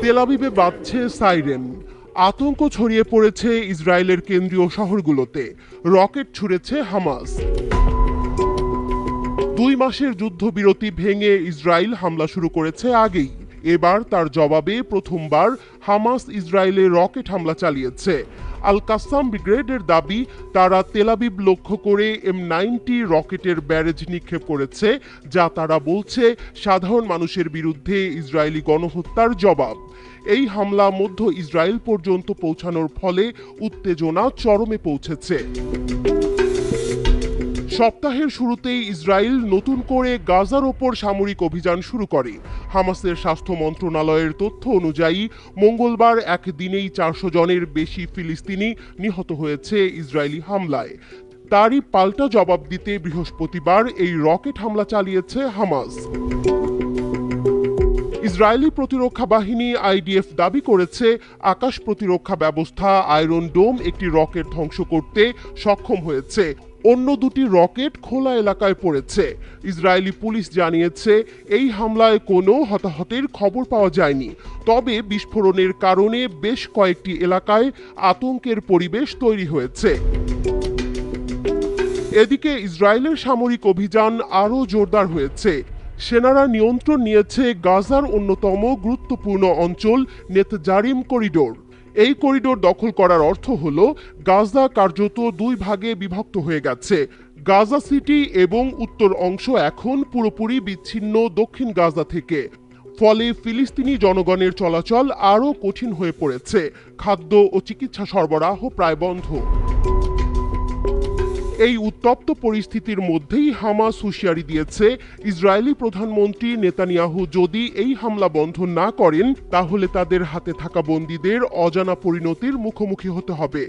তেল আবিবে বাজছে সাইরেন। আতঙ্ক ছড়িয়ে পড়েছে ইসরায়েলের কেন্দ্রীয় শহরগুলোতে। Rocket ছুড়েছে Hamas. 2 মাসের যুদ্ধবিরতি ভেঙে ইসরায়েল হামলা শুরু করেছে আগেই। এবার তার জবাবে প্রথমবার হামাস ইসরায়েলে রকেট হামলা চালিয়েছে। আল কাসাম ব্রিগেডের দাবি, তারা তেল আবিব লক্ষ্য করে M90 রকেটের ব্যারেজ নিক্ষেপ করেছে, যা তারা বলছে সাধারণ মানুষের বিরুদ্ধে ইসরায়েলি গণহত্যার জবাব। এই হামলা মধ্য ইসরায়েল পর্যন্ত পৌঁছানোর ফলে উত্তেজনা চরমে পৌঁছেছে। সপ্তাহের শুরুতেই ইসরায়েল নতুন করে গাজার ওপর সামরিক অভিযান শুরু করে। হামাসের স্বাস্থ্য মন্ত্রণালয়ের তথ্য অনুযায়ী মঙ্গলবার একদিনেই 400 জনের বেশি ফিলিস্তিনি নিহত হয়েছে ইসরায়েলি হামলায়। তারই পাল্টা জবাব দিতে বৃহস্পতিবার এই রকেট হামলা চালিয়েছে হামাস। ইসরায়েলি প্রতিরক্ষা বাহিনী IDF দাবি করেছে আকাশ প্রতিরক্ষা ব্যবস্থা আয়রন ডোম একটি রকেট ধ্বংস করতে সক্ষম হয়েছে। অন্য দুটি রকেট খোলা এলাকায় পড়েছে। ইসরায়েলি পুলিশ জানিয়েছে এই হামলায় কোনো হতাহতের খবর পাওয়া যায়নি, তবে বিস্ফোরণের কারণে বেশ কয়েকটি এলাকায় আতঙ্কের পরিবেশ তৈরি হয়েছে। এদিকে ইসরায়েলের সামরিক অভিযান আরও জোরদার হয়েছে। সেনারা নিয়ন্ত্রণ নিয়েছে গাজার অন্যতম গুরুত্বপূর্ণ অঞ্চল নেতজারিম করিডোর। এই করিডোর দখল করার অর্থ হল গাজা কার্যত 2 ভাগে বিভক্ত হয়ে গেছে। গাজা সিটি এবং উত্তর অংশ এখন পুরোপুরি বিচ্ছিন্ন দক্ষিণ গাজা থেকে। ফলে ফিলিস্তিনি জনগণের চলাচল আরও কঠিন হয়ে পড়েছে। খাদ্য ও চিকিৎসা সরবরাহ প্রায় বন্ধ। এই উত্তপ্ত পরিস্থিতির মধ্যেই হামাস হুঁশিয়ারি দিয়েছে, ইসরায়েলি প্রধানমন্ত্রী নেতানিয়াহু যদি এই হামলা বন্ধ না করেন, তাহলে তাদের হাতে থাকা বন্দীদের অজানা পরিণতির মুখোমুখি হতে হবে।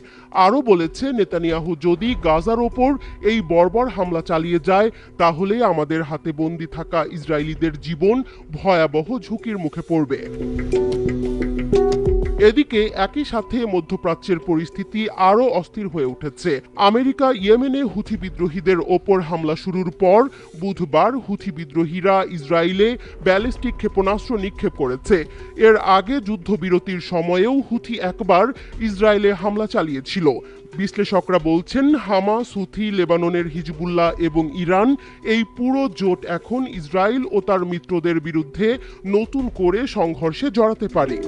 আরও বলেছে, নেতানিয়াহু যদি গাজার ওপর এই বর্বর হামলা চালিয়ে যায়, তাহলে আমাদের হাতে বন্দী থাকা ইসরায়েলিদের জীবন ভয়াবহ ঝুঁকির মুখে পড়বে। এদিকে একই সাথে মধ্যপ্রাচ্যের পরিস্থিতি আরও অস্থির হয়ে উঠেছে। আমেরিকা ইয়েমেনে হুথি বিদ্রোহীদের ওপর হামলা শুরুর পর বুধবার হুথি বিদ্রোহীরা ইসরায়েলে ব্যালিস্টিক ক্ষেপণাস্ত্র নিক্ষেপ করেছে। এর আগে যুদ্ধবিরতির সময়েও হুথি একবার ইসরায়েলে হামলা চালিয়েছিল। বিশ্লেষকরা বলছেন, হামাস, হুথি, লেবাননের হিজবুল্লাহ এবং ইরান, এই পুরো জোট এখন ইসরায়েল ও তার মিত্রদের বিরুদ্ধে নতুন করে সংঘর্ষে জড়াতে পারে।